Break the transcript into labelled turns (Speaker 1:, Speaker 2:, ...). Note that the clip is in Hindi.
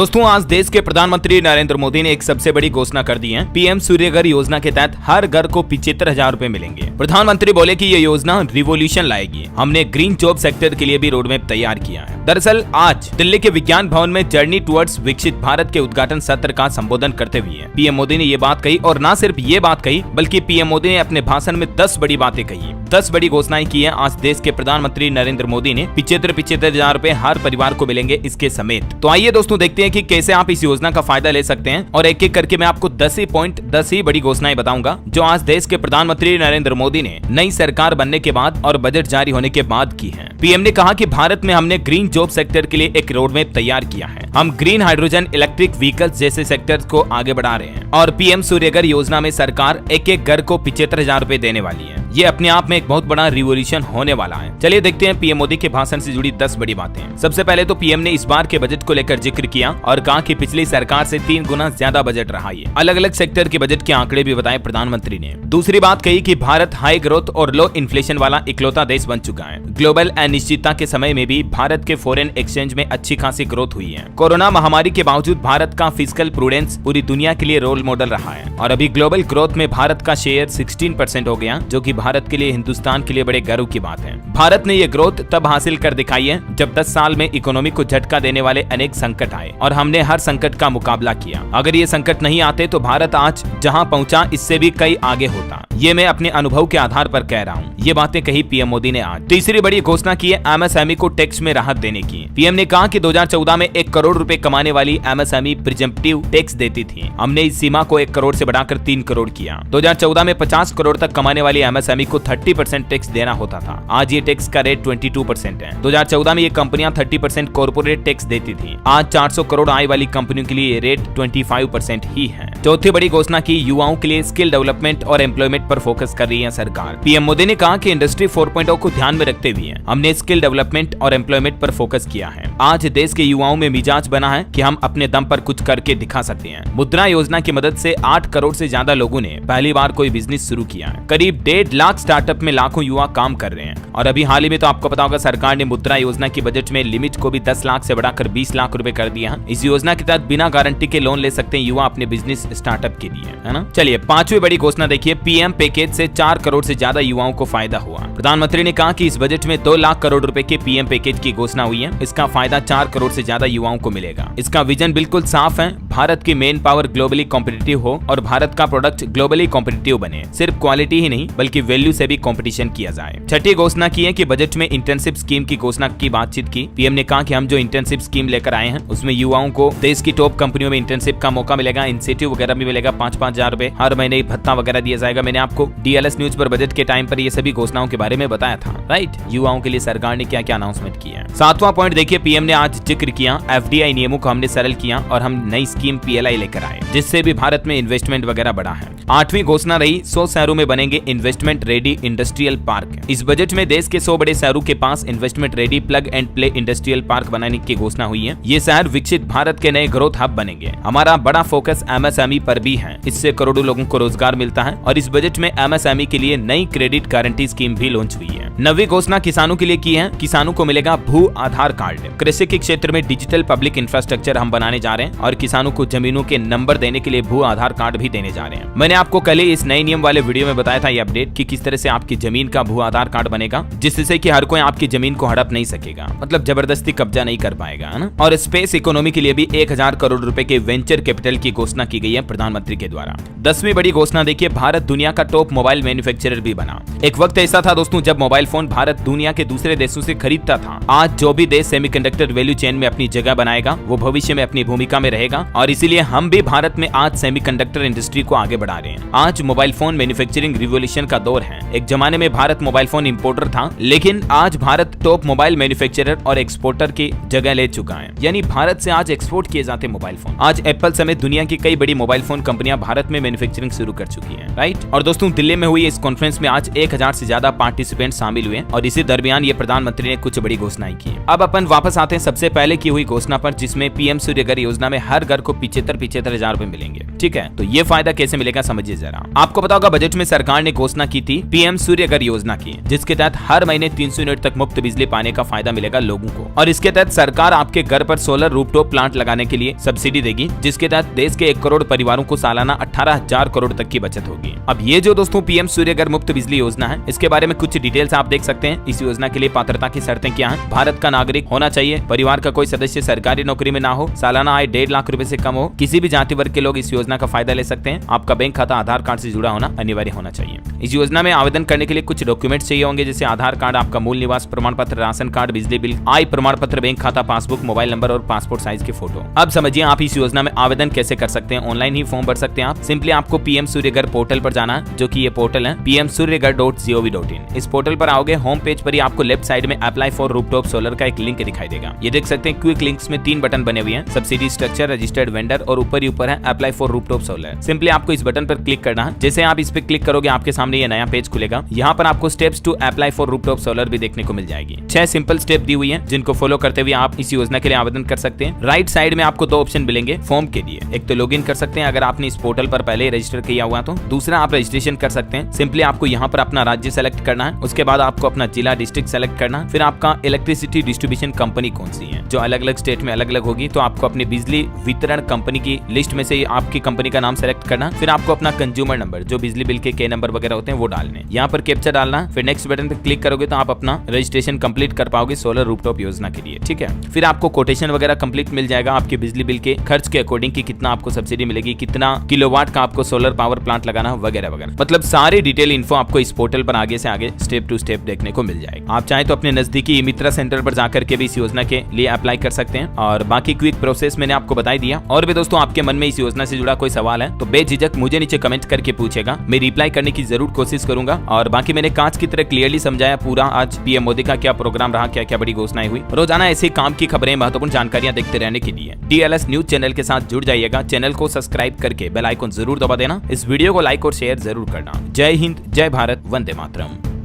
Speaker 1: दोस्तों आज देश के प्रधानमंत्री नरेंद्र मोदी ने एक सबसे बड़ी घोषणा कर दी है। पीएम सूर्य घर योजना के तहत हर घर को 75,000 रूपए मिलेंगे। प्रधानमंत्री बोले कि ये योजना रिवॉल्यूशन लाएगी। हमने ग्रीन जॉब सेक्टर के लिए भी रोड मैप तैयार किया है। दरअसल आज दिल्ली के विज्ञान भवन में जर्नी टुवर्ड्स विकसित भारत के उद्घाटन सत्र का संबोधन करते हुए पीएम मोदी ने ये बात कही और न सिर्फ ये बात कही बल्कि पीएम मोदी ने अपने भाषण में 10 बड़ी बातें कही, 10 बड़ी घोषणाएं की है। आज देश के प्रधानमंत्री नरेंद्र मोदी ने 75,000 रूपए हर परिवार को मिलेंगे इसके समेत। तो आइए दोस्तों देखते हैं कि कैसे आप इस योजना का फायदा ले सकते हैं और एक एक करके मैं आपको 10 ही बड़ी घोषणाएं बताऊंगा जो आज देश के प्रधानमंत्री नरेंद्र मोदी ने नई सरकार बनने के बाद और बजट जारी होने के बाद की है। पीएम ने कहा कि भारत में हमने ग्रीन जॉब सेक्टर के लिए एक रोड मैप तैयार किया है। हम ग्रीन हाइड्रोजन इलेक्ट्रिक व्हीकल्स जैसे सेक्टर्स को आगे बढ़ा रहे हैं और पीएम सूर्य घर योजना में सरकार एक एक घर को 75,000 रूपए देने वाली है। ये अपने आप में एक बहुत बड़ा रिवॉल्यूशन होने वाला है। चलिए देखते हैं पीएम मोदी के भाषण से जुड़ी 10 बड़ी बातें। सबसे पहले तो पीएम ने इस बार के बजट को लेकर जिक्र किया और कहा कि पिछली सरकार से 3 गुना ज्यादा बजट रहा है। अलग अलग सेक्टर के बजट के आंकड़े भी बताए प्रधानमंत्री ने। दूसरी बात कही कि भारत हाई ग्रोथ और लो इन्फ्लेशन वाला इकलौता देश बन चुका है। ग्लोबल अनिश्चितता के समय में भी भारत के फॉरेन एक्सचेंज में अच्छी खासी ग्रोथ हुई है। कोरोना महामारी के बावजूद भारत का फिस्कल प्रूडेंस पूरी दुनिया के लिए रोल मॉडल रहा है और अभी ग्लोबल ग्रोथ में भारत का शेयर 16% हो गया, जो कि भारत के लिए, हिंदुस्तान के लिए बड़े गर्व की बात है। भारत ने ये ग्रोथ तब हासिल कर दिखाई है जब 10 साल में इकोनॉमी को झटका देने वाले अनेक संकट आए और हमने हर संकट का मुकाबला किया। अगर ये संकट नहीं आते तो भारत आज जहां पहुंचा इससे भी कई आगे होता। ये मैं अपने अनुभव के आधार पर कह रहा हूँ। ये बातें कही पीएम मोदी ने आज। तीसरी बड़ी घोषणा की है एमएसएमई को टैक्स में राहत देने की। पीएम ने कहा कि 2014 में 1 करोड़ रुपए कमाने वाली एमएसएमई प्रिजम्पटिव टैक्स देती थी। हमने इस सीमा को 1 करोड़ से बढ़ाकर 3 करोड़ किया। 2014 में 50 करोड़ तक कमाने वाली एमएसएमई को 30% टैक्स देना होता था। आज ये टैक्स का रेट 22% है। 2014 में ये कंपनियां 30% कॉर्पोरेट टैक्स देती थी। आज 400 करोड़ आय वाली कंपनियों के लिए ये रेट 25% ही है। चौथी बड़ी घोषणा की युवाओं के लिए स्किल डेवलपमेंट और एम्प्लॉयमेंट पर फोकस कर रही है सरकार। पीएम मोदी ने कहा कि इंडस्ट्री 4.0 को ध्यान में रखते हुए हमने स्किल डेवलपमेंट और एम्प्लॉयमेंट पर फोकस किया है। आज देश के युवाओं में मिजाज बना है कि हम अपने दम पर कुछ करके दिखा सकते हैं। मुद्रा योजना की मदद से 8 करोड़ से ज्यादा लोगों ने पहली बार कोई बिजनेस शुरू किया है। करीब 1.5 लाख स्टार्टअप में लाखों युवा काम कर रहे हैं और अभी हाल ही में तो आपको पता होगा सरकार ने मुद्रा योजना की बजट में लिमिट को भी 10 लाख से बढ़ाकर 20 लाख रुपए कर दिया है। इस योजना के तहत बिना गारंटी के लोन ले सकते हैं युवा अपने बिजनेस स्टार्टअप के लिए, है ना। चलिए 5वीं बड़ी घोषणा देखिए, पीएम पैकेज से 4 करोड़ से ज्यादा युवाओं को फायदा हुआ। प्रधानमंत्री ने कहा कि इस बजट में 2 लाख करोड़ रुपए के पीएम पैकेज की घोषणा हुई है। इसका फायदा 4 करोड़ से ज्यादा युवाओं को मिलेगा। इसका विजन बिल्कुल साफ है, भारत की मेन पावर ग्लोबली कॉम्पिटिटिव हो और भारत का प्रोडक्ट ग्लोबली कॉम्पिटिटिव बने। सिर्फ क्वालिटी ही नहीं बल्कि वैल्यू से भी कॉम्पिटिशन किया जाए। छठी घोषणा की है कि बजट में इंटर्नशिप स्कीम की घोषणा की बातचीत की। पीएम ने कहा कि हम जो इंटर्नशिप स्कीम लेकर आए हैं उसमें युवाओं को देश की टॉप कंपनियों में इंटर्नशिप का मौका मिलेगा, इंसेंटिव वगैरह भी मिलेगा, 5,000 रुपए हर महीने भत्ता वगैरह दिया जाएगा। मैंने आपको डीएलएस न्यूज पर बजट के टाइम पर ये सभी घोषणाओं के बारे में बताया था, राइट। युवाओं के लिए सरकार ने क्या क्या अनाउंसमेंट किया है। 7वां पॉइंट देखिए, पीएम ने आज जिक्र किया एफडीआई नियमों को हमने सरल किया और हम नई स्कीम पीएलआई लेकर आए जिससे भी भारत में इन्वेस्टमेंट वगैरह बढ़ा है। 8वीं घोषणा रही 100 शहरों में बनेंगे इन्वेस्टमेंट रेडी इंडस्ट्रियल पार्क। इस बजट में देश के 100 बड़े शहरों के पास investment ready plug and play industrial park बनाने की घोषणा हुई है। ये शहर विकसित भारत के नए ग्रोथ हब बनेंगे। हमारा बड़ा फोकस एमएसएमई पर भी है, इससे करोड़ों लोगों को रोजगार मिलता है और इस बजट में एमएसएमई के लिए नई क्रेडिट गारंटी स्कीम भी लॉन्च हुई है। 9वीं घोषणा किसानों के लिए की है, किसानों को मिलेगा भू आधार कार्ड। कृषि के क्षेत्र में डिजिटल पब्लिक इंफ्रास्ट्रक्चर हम बनाने जा रहे हैं और किसानों को जमीनों के नंबर देने के लिए भू आधार कार्ड भी देने जा रहे हैं। मैंने आपको कल ही इस नए नियम वाले वीडियो में बताया था ये अपडेट कि किस तरह से आपकी जमीन का भू आधार कार्ड बनेगा जिससे कि हर कोई आपकी जमीन को हड़प नहीं सकेगा, मतलब जबरदस्ती कब्जा नहीं कर पाएगा, है ना। और स्पेस इकोनॉमी के लिए भी 1000 करोड़ रुपए के वेंचर कैपिटल की घोषणा की गई है प्रधानमंत्री के द्वारा। 10वीं बड़ी घोषणा देखिए, भारत दुनिया का टॉप मोबाइल मैन्युफैक्चरर भी बना। एक वक्त ऐसा था दोस्तों जब मोबाइल फोन भारत दुनिया के दूसरे देशों से खरीदता था। आज जो भी देश सेमीकंडक्टर वैल्यू चेन में अपनी जगह बनाएगा वो भविष्य में अपनी भूमिका में रहेगा और इसीलिए हम भी भारत में आज सेमीकंडक्टर इंडस्ट्री को आगे बढ़ा रहे हैं। आज मोबाइल फोन मैन्युफैक्चरिंग रिवॉल्यूशन का दौर है। एक जमाने में भारत मोबाइल फोन इंपोर्टर था, लेकिन आज भारत टॉप मोबाइल मैन्युफैक्चरर और एक्सपोर्टर की जगह ले चुका है। यानी भारत से आज एक्सपोर्ट किए जाते मोबाइल फोन। आज एप्पल समेत दुनिया की कई बड़ी मोबाइल फोन कंपनियां भारत में मैन्युफैक्चरिंग शुरू कर चुकी हैं, राइट। और दोस्तों दिल्ली में हुई इस कॉन्फ्रेंस में आज 1000 से ज्यादा पार्टिसिपेंट शामिल हुए और इसी दरमियान ये प्रधानमंत्री ने कुछ बड़ी घोषणाएं की। अब अपन वापस आते हैं सबसे पहले की हुई घोषणा पर, जिसमें पीएम सूर्य घर योजना में हर घर को 75,000 रुपए मिलेंगे। ठीक है, तो ये फायदा कैसे मिलेगा समझिए जरा। आपको पता होगा बजट में सरकार ने घोषणा की थी पीएम सूर्य घर योजना की, जिसके तहत हर महीने 300 यूनिट तक मुफ्त बिजली पाने का फायदा मिलेगा लोगों को। और इसके तहत सरकार आपके घर पर सोलर रूफटॉप प्लांट लगाने के लिए सब्सिडी देगी, जिसके तहत देश के 1 करोड़ परिवारों को सालाना 18,000 करोड़ तक की बचत होगी। अब ये जो दोस्तों पीएम सूर्य घर मुफ्त बिजली योजना है, इसके बारे में कुछ डिटेल्स आप देख सकते हैं। इस योजना के लिए पात्रता की शर्तें क्या है? भारत का नागरिक होना चाहिए, परिवार का कोई सदस्य सरकारी नौकरी में ना हो, सालाना आय 1.5 लाख रुपए से कम हो, किसी भी जाति वर्ग के लोग इस योजना का फायदा ले सकते हैं। आपका बैंक खाता आधार कार्ड से जुड़ा होना अनिवार्य होना चाहिए। इस योजना में आवेदन करने के लिए कुछ डॉक्यूमेंट्स चाहिए होंगे, जैसे आधार कार्ड, आपका मूल निवास प्रमाण पत्र, राशन कार्ड, बिजली बिल, आय प्रमाण पत्र, बैंक खाता, पासबुक, मोबाइल नंबर और पासपोर्ट साइज की फोटो। अब समझिए आप इस योजना में आवेदन कैसे कर सकते हैं। ऑनलाइन ही फॉर्म भर सकते हैं आप। सिंपली आपको पीएम सूर्य घर पोर्टल पर जाना है, जो कि ये पोर्टल है pmsuryaghar.gov.in। इस पोर्टल पर आओगे, होम पेज पर ही आपको लेफ्ट साइड में अप्लाई फॉर रूफटॉप सोलर का एक लिंक दिखाई देगा। ये देख सकते हैं क्विक लिंक्स में 3 बटन बने हुए हैं, सब्सिडी स्ट्रक्चर, रजिस्टर्ड वेंडर और ऊपर ही ऊपर है apply for rooftop solar. Simply आपको इस बटन पर क्लिक करना है। जैसे आप इस पे क्लिक करोगे आपके सामने ये नया पेज खुलेगा। यहाँ पर आपको steps to apply for rooftop solar भी देखने को मिल जाएगी। 6 सिंपल स्टेप दी हुई है, जिनको फॉलो करते हुए आप इस योजना के लिए आवेदन कर सकते हैं। राइट साइड में आपको 2 ऑप्शन मिलेंगे फॉर्म के लिए। एक तो लॉगिन कर सकते हैं अगर आपने इस पोर्टल पर पहले रजिस्टर किया हुआ तो। दूसरा आप रजिस्ट्रेशन कर सकते हैं। सिंपली आपको यहाँ पर अपना राज्य सेलेक्ट करना है, उसके बाद आपको अपना जिला डिस्ट्रिक्ट सेलेक्ट करना है, फिर आपका इलेक्ट्रिसिटी डिस्ट्रीब्यूशन कंपनी कौन सी है, जो अलग अलग स्टेट में अलग अलग होगी, तो आपको अपनी बिजली वितरण कंपनी की लिस्ट में से आपकी कंपनी का नाम सेलेक्ट करना। फिर आपको अपना कंज्यूमर नंबर, जो बिजली बिल के नंबर वगैरह होते हैं, वो डालने। यहाँ पर कैप्चा डालना। फिर नेक्स्ट बटन पर क्लिक करोगे तो आप अपना रजिस्ट्रेशन कंप्लीट कर पाओगे सोलर रूफटॉप योजना के लिए। ठीक है, फिर आपको कोटेशन वगैरह कंप्लीट मिल जाएगा आपके बिजली बिल के खर्च के अकॉर्डिंग कि कितना आपको सब्सिडी मिलेगी, कितना किलोवाट का आपको सोलर पावर प्लांट लगाना वगैरह वगैरह। मतलब सारी डिटेल इन्फो आपको इस पोर्टल पर आगे से आगे स्टेप टू स्टेप देखने को मिल जाएगा। आप चाहे तो अपने नजदीकी मित्रा सेंटर पर जाकर के भी इस योजना के लिए अप्लाई कर सकते हैं। और बाकी क्विक प्रोसेस मैंने आपको बता दिया। और भी दोस्तों आपके मन में इस योजना से जुड़ा कोई सवाल है तो बेझिझक मुझे नीचे कमेंट करके पूछेगा, मैं रिप्लाई करने की जरूर कोशिश करूंगा। और बाकी मैंने कांच की तरह क्लियरली समझाया पूरा आज पीएम मोदी का क्या प्रोग्राम रहा, क्या क्या बड़ी घोषणाएं हुई। रोजाना ऐसे काम की खबरें, महत्वपूर्ण जानकारियां देखते रहने के लिए DLS न्यूज चैनल के साथ जुड़ जाइएगा। चैनल को सब्सक्राइब करके बेल आइकन जरूर दबा देना। इस वीडियो को लाइक और शेयर जरूर करना। जय हिंद, जय भारत, वंदे मातरम।